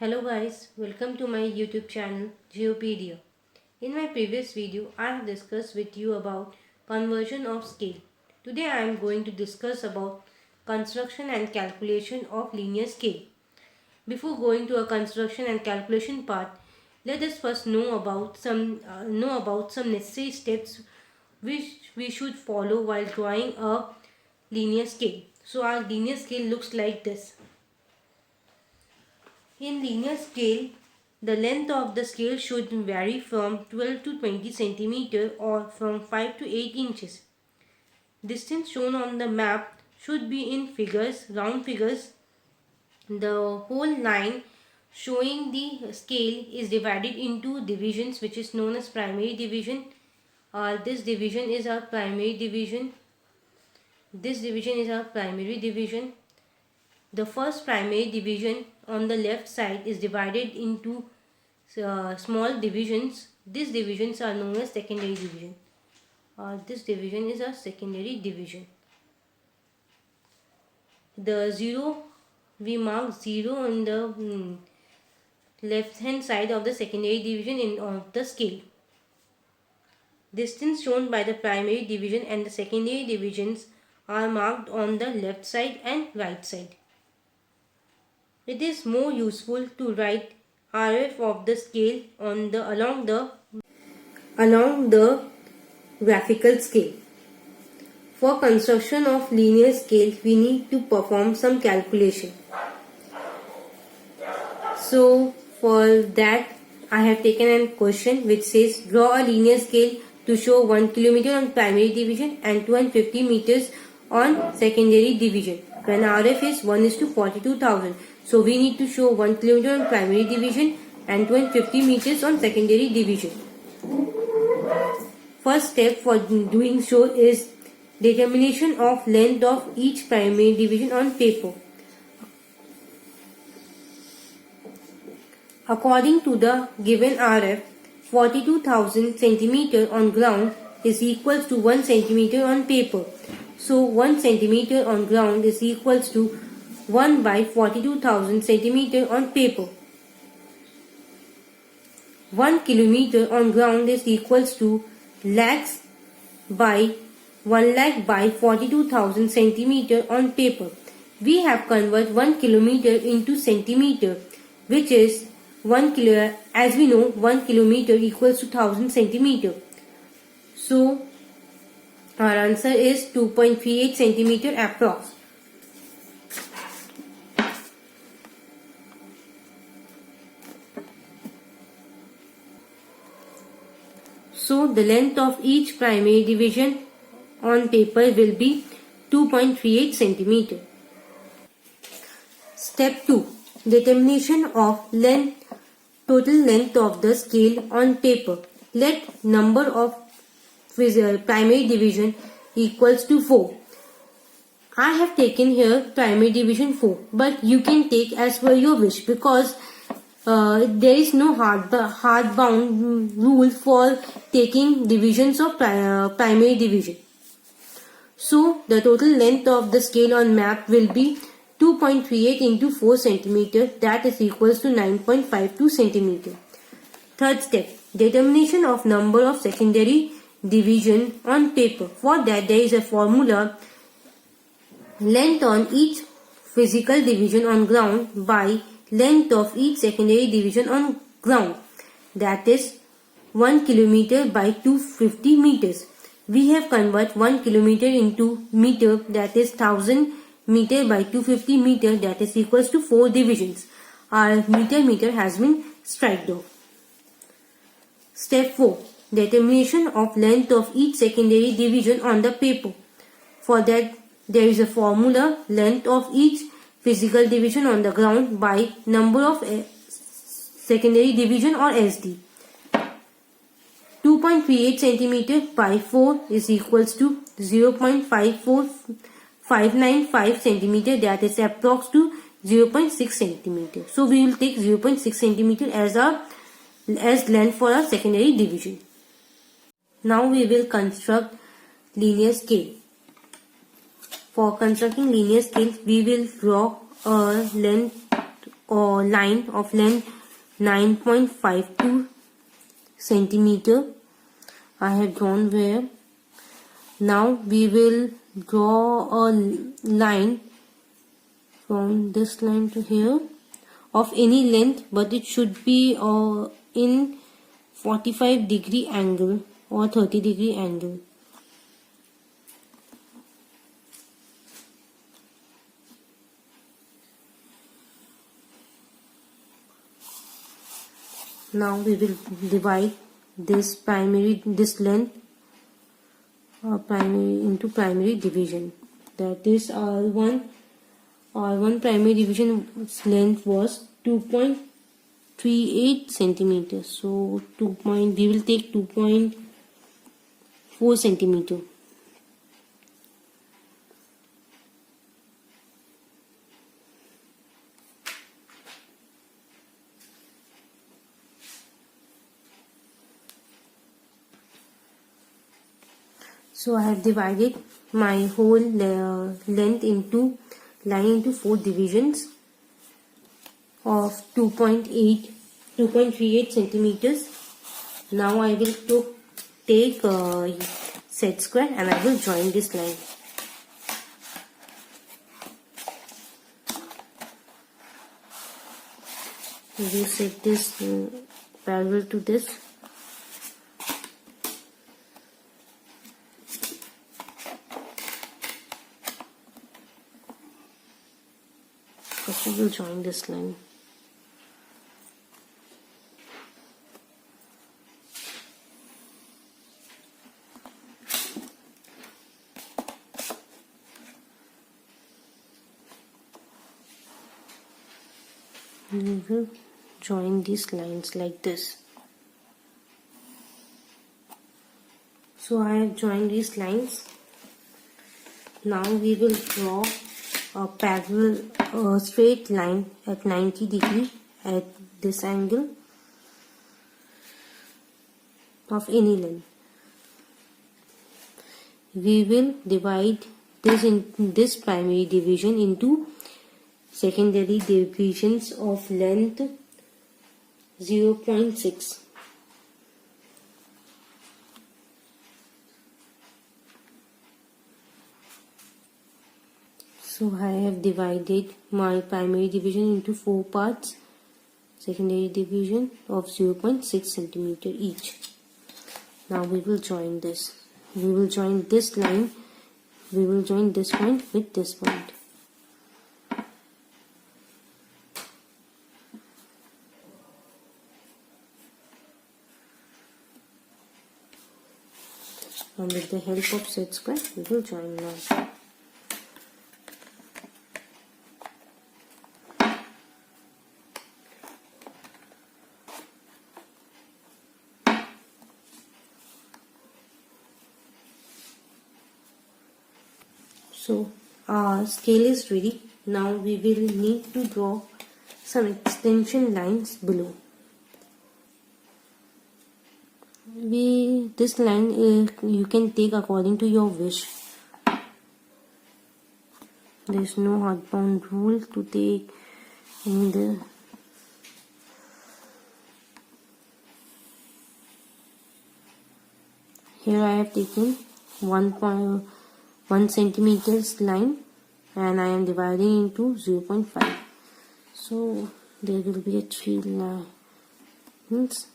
Hello guys, welcome to my YouTube channel Geopedia. In my previous video, I have discussed with you about conversion of scale. Today I am going to discuss about construction and calculation of linear scale. Before going to a construction and calculation part, let us first know about some necessary steps which we should follow while drawing a linear scale. So our linear scale looks like this. In linear scale, the length of the scale should vary from 12 to 20 cm or from 5 to 8 inches. Distance shown on the map should be in figures, round figures. The whole line showing the scale is divided into divisions, which is known as primary division. This division is our primary division. This division is our primary division. The first primary division on the left side is divided into small divisions. These divisions are known as secondary division. This division is a secondary division. The zero, we mark 0 on the left hand side of the secondary division of the scale. Distance shown by the primary division and the secondary divisions are marked on the left side and right side. It is more useful to write RF of the scale along the graphical scale. For construction of linear scale, we need to perform some calculation. So for that, I have taken a question which says draw a linear scale to show 1 km on primary division and 250 meters on secondary division when RF is 1:42,000. So we need to show 1 km on primary division and 250 meters on secondary division. First step for doing so is determination of length of each primary division on paper. According to the given RF, 42,000 cm on ground is equals to 1 cm on paper. So 1 cm on ground is equals to 1 by 42,000 cm on paper. 1 km on ground is equals to lakhs by 1 lakh by 42,000 cm on paper. We have converted 1 km into centimeter, which is 1 kilo. As we know, 1 km equals to 1000 cm. So our answer is 2.38 cm approx. So the length of each primary division on paper will be 2.38 cm. Step 2. Determination of total length of the scale on paper. Let number of primary division equals to 4. I have taken here primary division 4, but you can take as per your wish because there is no hard bound rule for taking divisions of primary division. So the total length of the scale on map will be 2.38 into 4 cm, that is equals to 9.52 cm. Third step, determination of number of secondary division on paper. For that there is a formula: length on each physical division on ground by length of each secondary division on ground, that is 1 km by 250 meters. We have converted 1 km into meter, that is 1000 meter by 250 meter, that is equals to 4 divisions. Our meter has been striked off. Step 4. Determination of length of each secondary division on the paper. For that there is a formula: length of each physical division on the ground by number of secondary division or SD. 2.38 cm by 4 is equals to 0.54595 cm, that is approx to 0.6 cm. So we will take 0.6 cm as length for our secondary division. Now we will construct linear scale. For constructing linear scale, we will draw a length or line of length 9.52 centimeter. I have drawn where. Now we will draw a line from this line to here of any length, but it should be in 45-degree angle or 30-degree angle. Now we will divide this length into primary division. That is R1 primary division length was 2.38 centimeters. So we will take 2.4 centimeter. So I have divided my whole length into 4 divisions of 2.38 centimeters. Now I will take set square and I will join this line. We will set this parallel to this. First we will join this line. We will join these lines like this. So I have joined these lines. Now we will draw a parallel straight line at 90 degree at this angle of any length. We will divide this primary division into secondary divisions of length 0.6. So I have divided my primary division into 4 parts, secondary division of 0.6 centimeter each. Now we will join this. We will join this line. We will join this point with this point. And with the help of set square, we will join now. So our scale is ready. Now we will need to draw some extension lines below. This line you can take according to your wish. There is no hardbound rule to take in the here I have taken 1 centimeters line and I am dividing into 0.5. So there will be a 3 lines.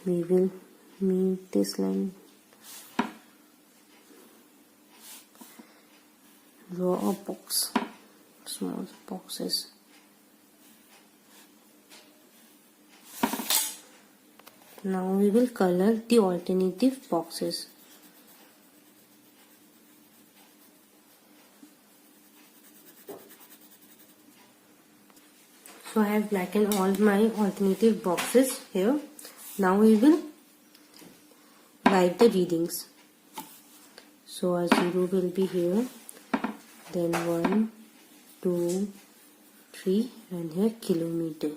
We will meet this line. Draw a box, small boxes. Now we will color the alternative boxes. So I have blackened all my alternative boxes here. Now we will write the readings. So a 0 will be here, then 1, 2, 3 and here kilometer.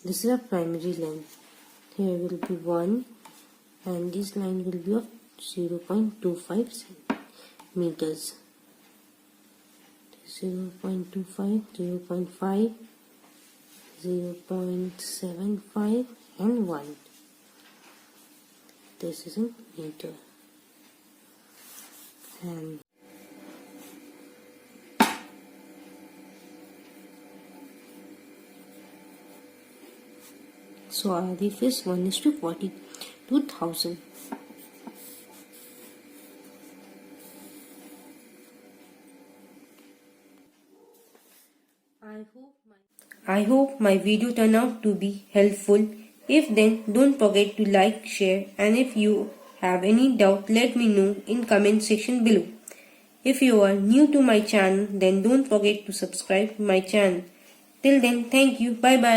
This is a primary length. Here will be 1 and this line will be of 0.25 meters. 0.25, 0.5, 0.75 and 1. This is in meter. And so our if is 1:42,000. I hope my video turned out to be helpful. If then, don't forget to like, share, and if you have any doubt, let me know in comment section below. If you are new to my channel, then don't forget to subscribe my channel. Till then, thank you. Bye bye.